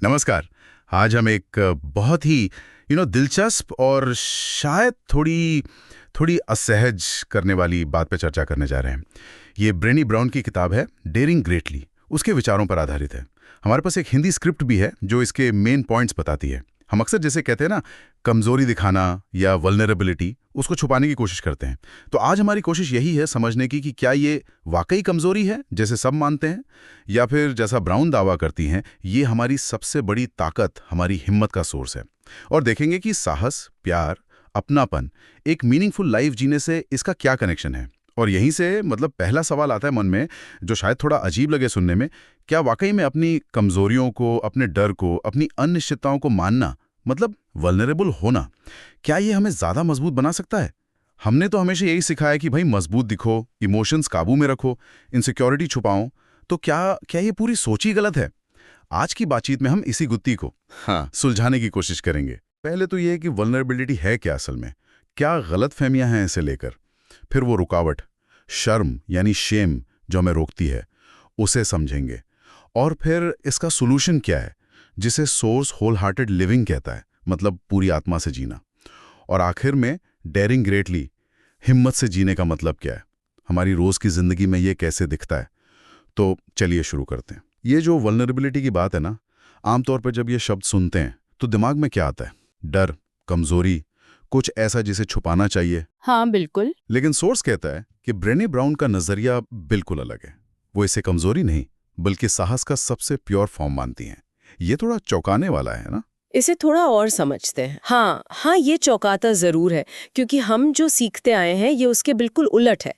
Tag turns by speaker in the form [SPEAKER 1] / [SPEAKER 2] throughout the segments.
[SPEAKER 1] नमस्कार। आज हम एक बहुत ही दिलचस्प और शायद थोड़ी थोड़ी असहज करने वाली बात पे चर्चा करने जा रहे हैं। ये ब्रेनी ब्राउन की किताब है डेयरिंग ग्रेटली। उसके विचारों पर आधारित है। हमारे पास एक हिंदी स्क्रिप्ट भी है जो इसके मेन पॉइंट्स बताती है। हम अक्सर जैसे कहते हैं ना, कमजोरी दिखाना या वल्नरेबिलिटी, उसको छुपाने की कोशिश करते हैं। तो आज हमारी कोशिश यही है समझने की कि क्या ये वाकई कमजोरी है जैसे सब मानते हैं, या फिर जैसा ब्राउन दावा करती हैं ये हमारी सबसे बड़ी ताकत, हमारी हिम्मत का सोर्स है। और देखेंगे कि साहस, प्यार, अपनापन, एक मीनिंगफुल लाइफ जीने से इसका क्या कनेक्शन है। और यहीं से पहला सवाल आता है मन में, जो शायद थोड़ा अजीब लगे सुनने में। क्या वाकई में अपनी कमजोरियों को, अपने डर को, अपनी अनिश्चितताओं को मानना, वल्नरेबल होना, क्या ये हमें ज्यादा मजबूत बना सकता है? हमने तो हमेशा यही सिखाया कि भाई मजबूत दिखो, इमोशंस काबू में रखो, इनसिक्योरिटी छुपाओ। तो क्या क्या ये पूरी सोच ही गलत है? आज की बातचीत में हम इसी गुत्थी को सुलझाने की कोशिश करेंगे। पहले तो ये है कि वल्नरेबिलिटी है क्या असल में, क्या गलतफहमियां हैं इसे लेकर। फिर वो रुकावट, शर्म यानी शेम जो हमें रोकती है, उसे समझेंगे। और फिर इसका सोल्यूशन क्या है, जिसे सोर्स होल हार्टेड लिविंग कहता है, पूरी आत्मा से जीना। और आखिर में डेयरिंग ग्रेटली, हिम्मत से जीने का मतलब क्या है, हमारी रोज की जिंदगी में ये कैसे दिखता है। तो चलिए शुरू करते हैं। ये जो वल्नरेबिलिटी की बात है ना, आमतौर पर जब ये शब्द सुनते हैं तो दिमाग में क्या आता है? डर, कमजोरी, कुछ ऐसा जिसे छुपाना चाहिए।
[SPEAKER 2] हाँ बिल्कुल।
[SPEAKER 1] लेकिन सोर्स कहता है कि ब्रेने ब्राउन का नजरिया बिल्कुल अलग है। वो इसे कमजोरी नहीं बल्कि साहस का सबसे प्योर फॉर्म मानती हैं। ये थोड़ा चौंकाने वाला है ना?
[SPEAKER 2] इसे थोड़ा और समझते हैं। हाँ, ये चौंकाता जरूर है, क्योंकि हम जो सीखते आए हैं ये उसके बिल्कुल उलट है।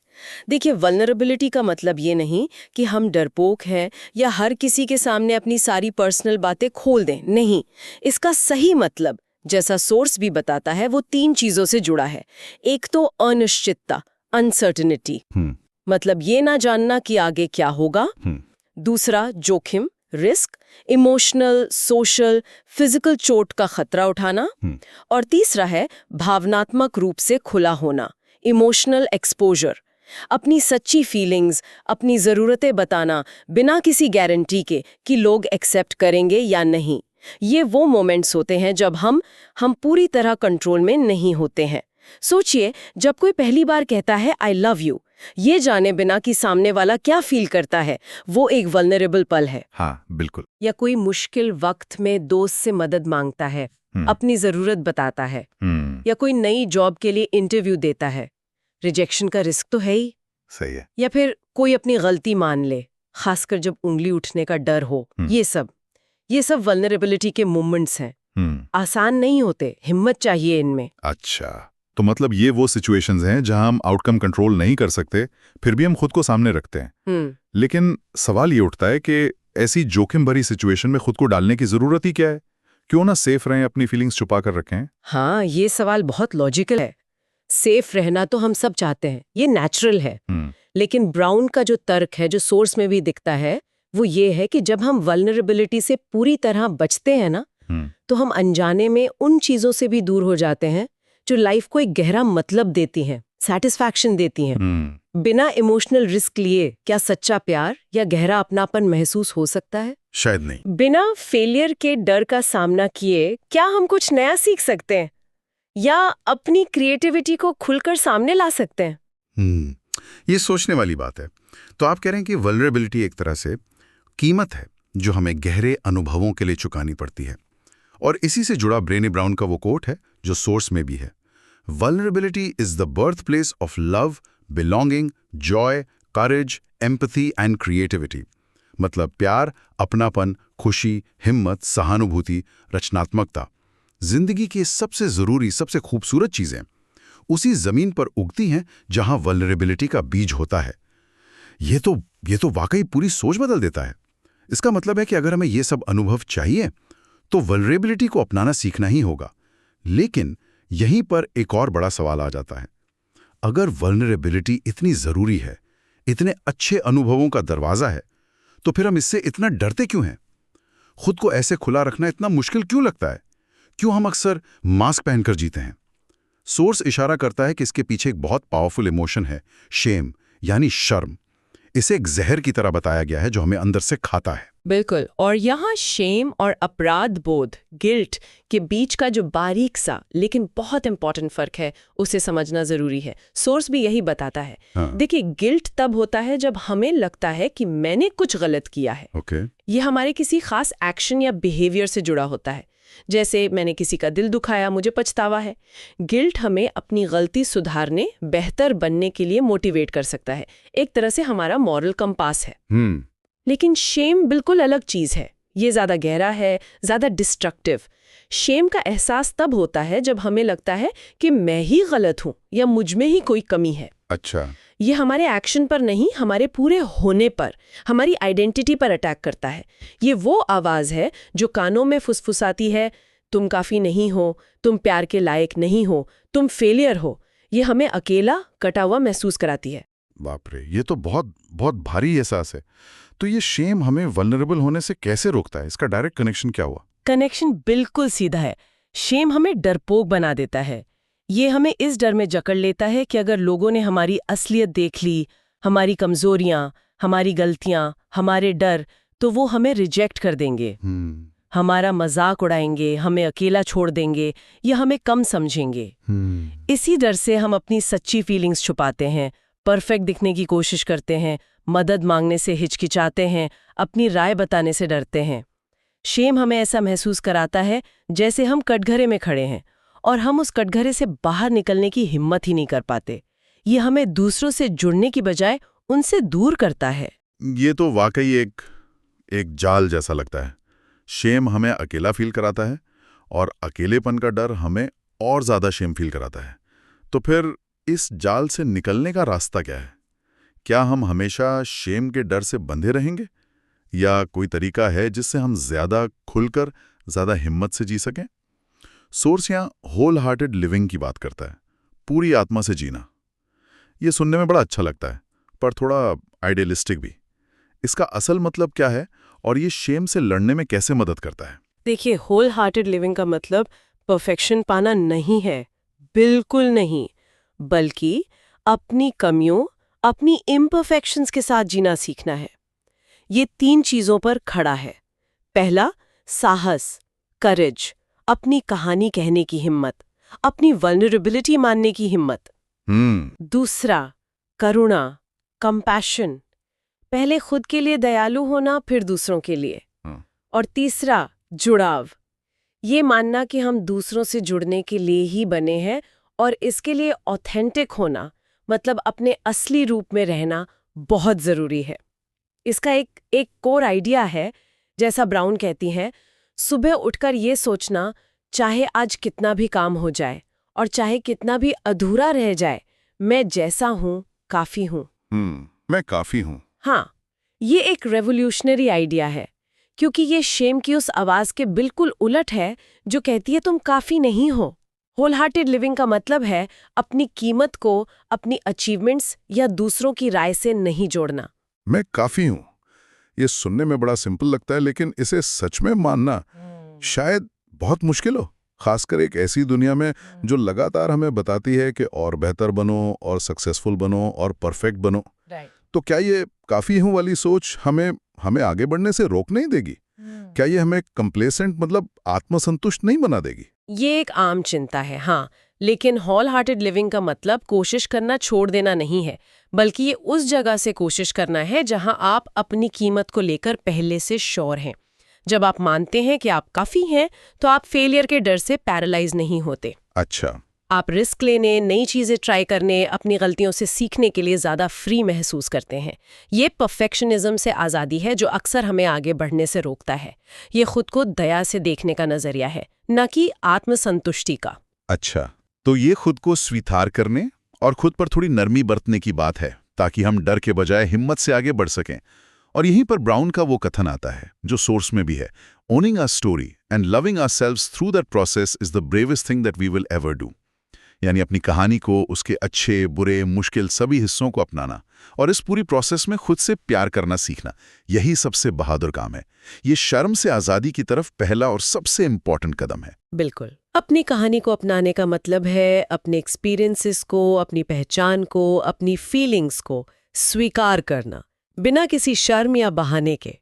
[SPEAKER 2] देखिए, वल्नरेबिलिटी का मतलब ये नहीं कि हम डरपोक हैं या हर किसी के सामने अपनी सारी पर्सनल बातें खोल दें। नहीं, इसका सही मतलब, जैसा सोर्स भी बताता है, वो 3 चीजों से जुड़ा है। एक तो अनिश्चितता, अनसर्टेनिटी, मतलब ये ना जानना कि आगे क्या होगा। दूसरा जोखिम, रिस्क, इमोशनल, सोशल, फिजिकल चोट का खतरा उठाना। और तीसरा है भावनात्मक रूप से खुला होना, इमोशनल एक्सपोजर, अपनी सच्ची फीलिंग्स, अपनी ज़रूरतें बताना बिना किसी गारंटी के कि लोग एक्सेप्ट करेंगे या नहीं। ये वो मोमेंट्स होते हैं जब हम पूरी तरह कंट्रोल में नहीं होते हैं। सोचिए, जब कोई पहली बार कहता है आई लव यू, ये जाने बिना कि सामने वाला क्या फील करता है, वो एक वल्नरेबल पल है।
[SPEAKER 1] हाँ बिल्कुल।
[SPEAKER 2] या कोई मुश्किल वक्त में दोस्त से मदद मांगता है, अपनी जरूरत बताता है, या कोई नई जॉब के लिए इंटरव्यू देता है, रिजेक्शन का रिस्क तो है ही।
[SPEAKER 1] सही है।
[SPEAKER 2] या फिर कोई अपनी गलती मान ले, खासकर जब उंगली उठने का डर हो। ये सब वल्नरेबिलिटी के मोमेंट्स हैं। आसान नहीं होते, हिम्मत चाहिए इनमें।
[SPEAKER 3] अच्छा, तो ये वो सिचुएशंस हैं जहां हम आउटकम कंट्रोल नहीं कर सकते, फिर भी हम खुद को सामने रखते हैं। लेकिन सवाल ये उठता है कि ऐसी जोखिम भरी सिचुएशन में खुद को डालने की जरूरत ही क्या है? क्यों ना सेफ रहें, अपनी फीलिंग्स छुपा कर रखें?
[SPEAKER 2] हाँ, ये सवाल बहुत लॉजिकल है। सेफ रहना तो हम सब चाहते हैं, ये नेचुरल है। लेकिन ब्राउन का जो तर्क है, जो सोर्स में भी दिखता है, वो ये है कि जब हम वल्नरेबिलिटी से पूरी तरह बचते हैं ना, तो हम अनजाने में उन चीजों से भी दूर हो जाते हैं जो लाइफ को एक गहरा मतलब देती हैं, सैटिस्फैक्शन देती हैं। बिना इमोशनल रिस्क लिए क्या सच्चा प्यार या गहरा अपनापन महसूस हो सकता है?
[SPEAKER 1] शायद नहीं।
[SPEAKER 2] बिना फेलियर के डर का सामना किए क्या हम कुछ नया सीख सकते हैं या अपनी क्रिएटिविटी को खुलकर सामने ला सकते हैं?
[SPEAKER 1] ये सोचने वाली बात है। तो आप कह रहे हैं कि वल्नरेबिलिटी एक तरह से कीमत है जो हमें गहरे अनुभवों के लिए चुकानी पड़ती है। और इसी से जुड़ा ब्रेने ब्राउन का वो कोट है जो सोर्स में भी है। Vulnerability is the birth place of love, belonging, Joy, courage, empathy and creativity. मतलब प्यार, अपनापन, खुशी, हिम्मत, सहानुभूति, रचनात्मकता, जिंदगी की सबसे जरूरी, सबसे खूबसूरत चीजें उसी जमीन पर उगती हैं जहां वल्नरेबिलिटी का बीज होता है। ये तो वाकई पूरी सोच बदल देता है। इसका मतलब है कि अगर हमें ये सब अनुभव चाहिए तो वल्नरेबिलिटी को अपनाना सीखना ही होगा। लेकिन यहीं पर एक और बड़ा सवाल आ जाता है। अगर वल्नरेबिलिटी इतनी जरूरी है, इतने अच्छे अनुभवों का दरवाजा है, तो फिर हम इससे इतना डरते क्यों हैं? खुद को ऐसे खुला रखना इतना मुश्किल क्यों लगता है? क्यों हम अक्सर मास्क पहनकर जीते हैं? सोर्स इशारा करता है कि इसके पीछे एक बहुत पावरफुल इमोशन है, शेम यानी शर्म। इसे एक जहर की तरह बताया गया है जो हमें अंदर से खाता है।
[SPEAKER 2] बिल्कुल। और यहाँ शेम और अपराध बोध, गिल्ट के बीच का जो बारीक सा लेकिन बहुत इंपॉर्टेंट फर्क है उसे समझना जरूरी है। सोर्स भी यही बताता है।
[SPEAKER 1] हाँ।
[SPEAKER 2] देखिए, गिल्ट तब होता है जब हमें लगता है कि मैंने कुछ गलत किया है।
[SPEAKER 1] ओके।
[SPEAKER 2] ये हमारे किसी खास एक्शन या बिहेवियर से जुड़ा होता है। जैसे मैंने किसी का दिल दुखाया, मुझे पछतावा है। गिल्ट हमें अपनी गलती सुधारने, बेहतर बनने के लिए मोटिवेट कर सकता है। एक तरह से हमारा मॉरल कंपास है। लेकिन शेम बिल्कुल अलग चीज है। ये ज्यादा गहरा है, ज्यादा डिस्ट्रक्टिव। शेम का एहसास तब होता है जब हमें लगता है कि मैं ही गलत हूं या मुझ में ही कोई कमी है।
[SPEAKER 1] अच्छा।
[SPEAKER 2] ये हमारे एक्शन पर नहीं, हमारे पूरे होने पर, हमारी आइडेंटिटी पर अटैक करता है। ये वो आवाज है जो कानों में फुसफुसाती है, तुम काफी नहीं हो, तुम प्यार के लायक नहीं हो, तुम फेलियर हो। ये हमें अकेला, कटा हुआ महसूस कराती है।
[SPEAKER 1] बाप रे, ये तो बहुत बहुत भारी एहसास है। तो ये शेम हमें वल्नरेबल होने से कैसे रोकता है? इसका डायरेक्ट कनेक्शन क्या हुआ?
[SPEAKER 2] कनेक्शन बिल्कुल सीधा है। शेम हमें डरपोक बना देता है। ये हमें इस डर में जकड़ लेता है कि अगर लोगों ने हमारी असलियत देख ली, हमारी कमजोरियां, हमारी गलतियां, हमारे डर, तो वो हमें रिजेक्ट कर देंगे, हमारा मजाक उड़ाएंगे, हमें अकेला छोड़ देंगे या हमें कम समझेंगे। इसी डर से हम अपनी सच्ची फीलिंग्स छुपाते हैं, परफेक्ट दिखने की कोशिश करते हैं, मदद मांगने से हिचकिचाते हैं, अपनी राय बताने से डरते हैं। शेम हमें ऐसा महसूस कराता है जैसे हम कटघरे में खड़े हैं और हम उस कटघरे से बाहर निकलने की हिम्मत ही नहीं कर पाते। ये हमें दूसरों से जुड़ने की बजाय उनसे दूर करता है।
[SPEAKER 1] ये तो वाकई एक जाल जैसा लगता है। शेम हमें अकेला फील कराता है और अकेलेपन का डर हमें और ज्यादा शेम फील कराता है। तो फिर इस जाल से निकलने का रास्ता क्या है? क्या हम हमेशा शेम के डर से बंधे रहेंगे या कोई तरीका है जिससे हम ज्यादा खुलकर, ज्यादा हिम्मत से जी सकें? सोर्स यहाँ होल हार्टेड लिविंग की बात करता है, पूरी आत्मा से जीना। ये सुनने में बड़ा अच्छा लगता है, पर थोड़ा आइडियलिस्टिक भी। इसका असल मतलब क्या है और ये शेम से लड़ने में कैसे मदद करता है?
[SPEAKER 2] देखिए, होल हार्टेड लिविंग का मतलब परफेक्शन पाना नहीं है, बिल्कुल नहीं, बल्कि अपनी कमियों, अपनी इम्परफेक्शंस के साथ जीना सीखना है। ये 3 चीजों पर खड़ा है। पहला, साहस, करेज, अपनी कहानी कहने की हिम्मत, अपनी वल्नरेबिलिटी मानने की हिम्मत। दूसरा, करुणा, कंपैशन, पहले खुद के लिए दयालु होना, फिर दूसरों के लिए। और तीसरा, जुड़ाव, ये मानना कि हम दूसरों से जुड़ने के लिए ही बने हैं और इसके लिए ऑथेंटिक होना, मतलब अपने असली रूप में रहना, बहुत जरूरी है। इसका एक कोर आइडिया है, जैसा ब्राउन कहती हैं, सुबह उठकर ये सोचना, चाहे आज कितना भी काम हो जाए और चाहे कितना भी अधूरा रह जाए, मैं जैसा हूं काफी हूं।
[SPEAKER 1] मैं काफी हूं।
[SPEAKER 2] हाँ, ये एक रेवोल्यूशनरी आइडिया है, क्योंकि ये शेम की उस आवाज के बिल्कुल उलट है जो कहती है तुम काफी नहीं हो। होल हार्टेड लिविंग का मतलब है अपनी कीमत को अपनी अचीवमेंट्स या दूसरों की राय से नहीं जोड़ना।
[SPEAKER 1] मैं काफी हूं, ये सुनने में बड़ा सिंपल लगता है, लेकिन इसे सच में मानना शायद बहुत मुश्किल हो, खासकर एक ऐसी दुनिया में जो लगातार हमें बताती है कि और बेहतर बनो और सक्सेसफुल बनो और परफेक्ट बनो। तो क्या ये काफी हूं वाली सोच हमें आगे बढ़ने से रोक नहीं देगी? क्या ये हमें कंप्लेसेंट, मतलब आत्मसंतुष्ट नहीं बना देगी?
[SPEAKER 2] ये एक आम चिंता है, हाँ, लेकिन होल हार्टेड लिविंग का मतलब कोशिश करना छोड़ देना नहीं है, बल्कि ये उस जगह से कोशिश करना है जहां आप अपनी कीमत को लेकर पहले से श्योर हैं। जब आप मानते हैं कि आप काफी हैं, तो आप फेलियर के डर से पैरालाइज नहीं होते।
[SPEAKER 1] अच्छा।
[SPEAKER 2] आप रिस्क लेने, नई चीजें ट्राई करने, अपनी गलतियों से सीखने के लिए ज्यादा फ्री महसूस करते हैं। ये परफेक्शनिज्म से आजादी है जो अक्सर हमें आगे बढ़ने से रोकता है। ये खुद को दया से देखने का नजरिया है, न कि आत्मसंतुष्टि का।
[SPEAKER 1] अच्छा, तो ये खुद को स्वीकार करने और खुद पर थोड़ी नरमी बरतने की बात है, ताकि हम डर के बजाय हिम्मत से आगे बढ़ सकें। और यहीं पर ब्राउन का वो कथन आता है जो सोर्स में भी है, owning our story and loving ourselves through that process is the bravest thing that we will ever do. यानी अपनी कहानी को, उसके अच्छे, बुरे, मुश्किल सभी हिस्सों को अपनाना और इस पूरी प्रोसेस में खुद से प्यार करना सीखना, यही सबसे बहादुर काम है। ये शर्म से आज़ादी की तरफ पहला और सबसे इम्पोर्टेंट कदम है।
[SPEAKER 2] बिल्कुल। अपनी कहानी को अपनाने का मतलब है अपने एक्सपीरियंसेस को, अपनी पहचान को, अपनी फीलिंग्स को स्वीकार करना, बिना किसी शर्म या बहाने के।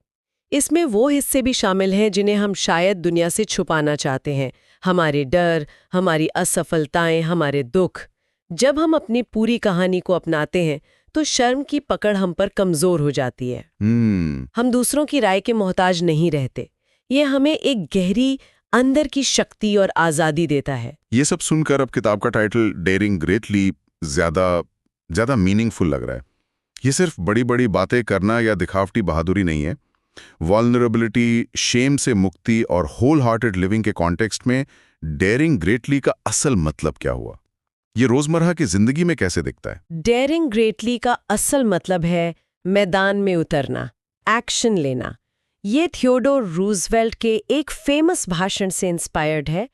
[SPEAKER 2] इसमें वो हिस्से भी शामिल हैं जिन्हें हम शायद दुनिया से छुपाना चाहते हैं, हमारे डर, हमारी असफलताएं, हमारे दुख। जब हम अपनी पूरी कहानी को अपनाते हैं तो शर्म की पकड़ हम पर कमजोर हो जाती है। हम दूसरों की राय के मोहताज नहीं रहते। ये हमें एक गहरी अंदर की शक्ति और आजादी देता है।
[SPEAKER 3] ये सब सुनकर अब किताब का टाइटल डेयरिंग ग्रेटली ज्यादा मीनिंगफुल लग रहा है। ये सिर्फ बड़ी बड़ी बातें करना या दिखावटी बहादुरी नहीं है। वल्नरेबिलिटी, शेम से मुक्ति और होल हार्टेड लिविंग के कॉन्टेक्स्ट में डेयरिंग ग्रेटली का असल मतलब क्या हुआ? ये रोजमर्रा की जिंदगी में कैसे दिखता है?
[SPEAKER 2] डेयरिंग ग्रेटली का असल मतलब है मैदान में उतरना, एक्शन लेना। ये थियोडोर रूजवेल्ट के एक फेमस भाषण से इंस्पायर्ड है,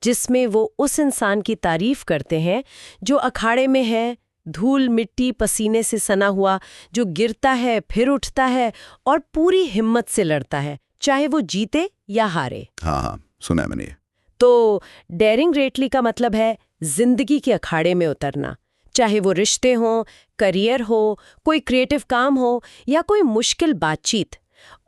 [SPEAKER 2] जिसमें वो उस इंसान की तारीफ करते हैं जो अखाड़े में है, धूल मिट्टी पसीने से सना हुआ, जो गिरता है फिर उठता है और पूरी हिम्मत से लड़ता है, चाहे वो जीते या हारे।
[SPEAKER 3] हाँ, सुना है मैंने ये।
[SPEAKER 2] तो डेयरिंग ग्रेटली का मतलब है जिंदगी के अखाड़े में उतरना, चाहे वो रिश्ते हों, करियर हो, कोई क्रिएटिव काम हो या कोई मुश्किल बातचीत,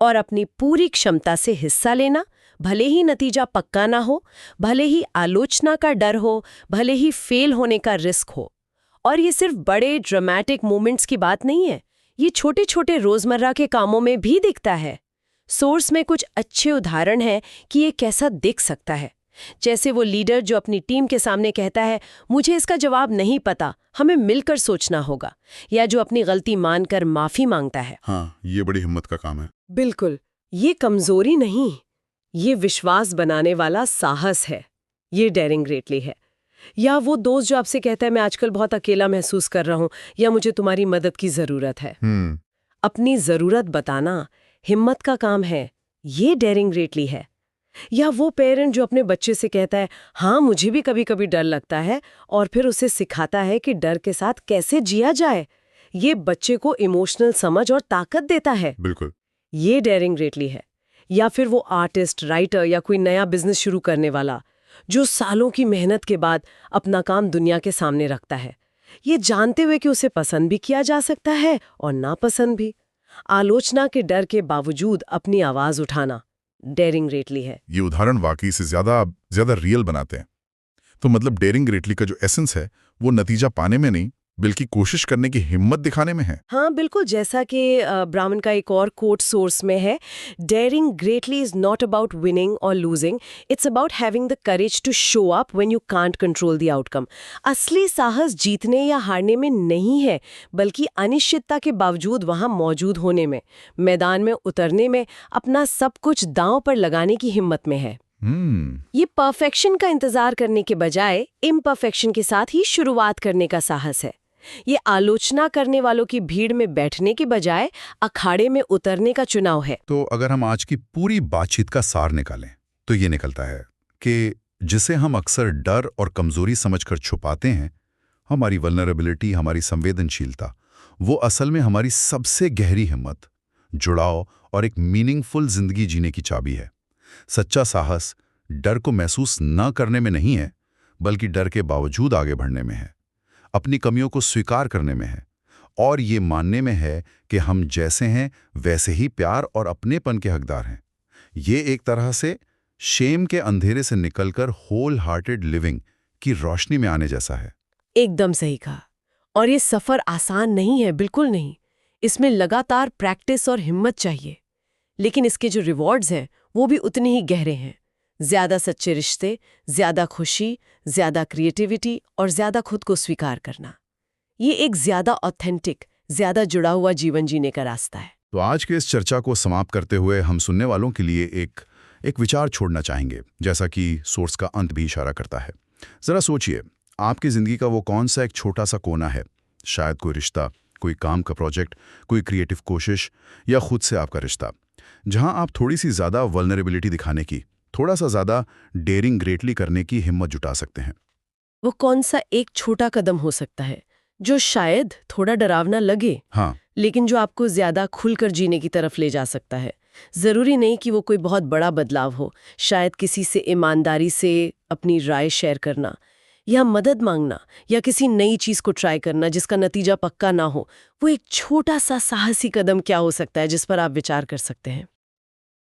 [SPEAKER 2] और अपनी पूरी क्षमता से हिस्सा लेना, भले ही नतीजा पक्का ना हो, भले ही आलोचना का डर हो, भले ही फेल होने का रिस्क हो। और ये सिर्फ बड़े ड्रामेटिक मोमेंट्स की बात नहीं है, ये छोटे छोटे रोजमर्रा के कामों में भी दिखता है। सोर्स में कुछ अच्छे उदाहरण हैं कि ये कैसा दिख सकता है। जैसे वो लीडर जो अपनी टीम के सामने कहता है, मुझे इसका जवाब नहीं पता, हमें मिलकर सोचना होगा, या जो अपनी गलती मानकर माफी मांगता है।
[SPEAKER 3] हाँ, ये बड़ी हिम्मत का काम है।
[SPEAKER 2] बिल्कुल, ये कमजोरी नहीं, ये विश्वास बनाने वाला साहस है। ये डेयरिंग ग्रेटली है। या वो दोस्त जो आपसे कहता है, मैं आजकल बहुत अकेला महसूस कर रहा हूं, या मुझे तुम्हारी मदद की जरूरत है। अपनी जरूरत बताना हिम्मत का काम है, ये डेयरिंग ग्रेटली है। या वो पेरेंट जो अपने बच्चे से कहता है, हाँ मुझे भी कभी कभी डर लगता है, और फिर उसे सिखाता है कि डर के साथ कैसे जिया जाए। ये बच्चे को इमोशनल समझ और ताकत देता है।
[SPEAKER 3] बिल्कुल,
[SPEAKER 2] ये डेयरिंग ग्रेटली है। या फिर वो आर्टिस्ट, राइटर या कोई नया बिजनेस शुरू करने वाला जो सालों की मेहनत के बाद अपना काम दुनिया के सामने रखता है, ये जानते हुए कि उसे पसंद भी किया जा सकता है और नापसंद भी। आलोचना के डर के बावजूद अपनी आवाज उठाना डेयरिंग ग्रेटली है।
[SPEAKER 3] ये उदाहरण वाकई से ज्यादा रियल बनाते हैं। तो मतलब डेयरिंग ग्रेटली का जो एसेंस है वो नतीजा पाने में नहीं बल्कि कोशिश करने की हिम्मत दिखाने में है।
[SPEAKER 2] हाँ बिल्कुल, जैसा कि ब्राह्मण का एक और कोट सोर्स में है, daring greatly is not about winning or losing, it's about having the courage to show up when you can't control the outcome. असली साहस जीतने या हारने में नहीं है, बल्कि अनिश्चितता के बावजूद वहां मौजूद होने में, मैदान में उतरने में, अपना सब कुछ दांव पर लगाने की हिम्मत में है। ये परफेक्शन का इंतजार करने के बजाय इम्परफेक्शन के साथ ही शुरुआत करने का साहस है। ये आलोचना करने वालों की भीड़ में बैठने के बजाय अखाड़े में उतरने का चुनाव है।
[SPEAKER 3] तो अगर हम आज की पूरी बातचीत का सार निकालें तो ये निकलता है कि जिसे हम अक्सर डर और कमजोरी समझकर छुपाते हैं, हमारी वल्नरेबिलिटी, हमारी संवेदनशीलता, वो असल में हमारी सबसे गहरी हिम्मत, जुड़ाव और एक मीनिंगफुल जिंदगी जीने की चाबी है। सच्चा साहस डर को महसूस न करने में नहीं है, बल्कि डर के बावजूद आगे बढ़ने में है, अपनी कमियों को स्वीकार करने में है, और ये मानने में है कि हम जैसे हैं वैसे ही प्यार और अपनेपन के हकदार हैं। ये एक तरह से शेम के अंधेरे से निकलकर होल हार्टेड लिविंग की रोशनी में आने जैसा है।
[SPEAKER 2] एकदम सही कहा। और ये सफर आसान नहीं है, बिल्कुल नहीं। इसमें लगातार प्रैक्टिस और हिम्मत चाहिए, लेकिन इसके जो रिवॉर्ड्स हैं वो भी उतने ही गहरे हैं। ज्यादा सच्चे रिश्ते, ज्यादा खुशी, ज्यादा क्रिएटिविटी और ज्यादा खुद को स्वीकार करना। ये एक ज्यादा ऑथेंटिक, ज्यादा जुड़ा हुआ जीवन जीने का रास्ता है।
[SPEAKER 3] तो आज के इस चर्चा को समाप्त करते हुए हम सुनने वालों के लिए एक विचार छोड़ना चाहेंगे, जैसा कि सोर्स का अंत भी इशारा करता है। जरा सोचिए, आपकी जिंदगी का वो कौन सा एक छोटा सा कोना है, शायद कोई रिश्ता, कोई काम का प्रोजेक्ट, कोई क्रिएटिव कोशिश या खुद से आपका रिश्ता, जहां आप थोड़ी सी ज्यादा वल्नरेबिलिटी दिखाने की, थोड़ा सा ज्यादा डेयरिंग ग्रेटली करने की हिम्मत जुटा सकते हैं।
[SPEAKER 2] वो कौन सा एक छोटा कदम हो सकता है जो शायद थोड़ा डरावना लगे,
[SPEAKER 3] हाँ,
[SPEAKER 2] लेकिन जो आपको ज्यादा खुलकर जीने की तरफ ले जा सकता है। जरूरी नहीं कि वो कोई बहुत बड़ा बदलाव हो, शायद किसी से ईमानदारी से अपनी राय शेयर करना, या मदद मांगना या किसी नई चीज को ट्राई करना जिसका नतीजा पक्का ना हो, वो एक छोटा सा साहसी कदम क्या हो सकता है जिस पर आप विचार कर सकते हैं?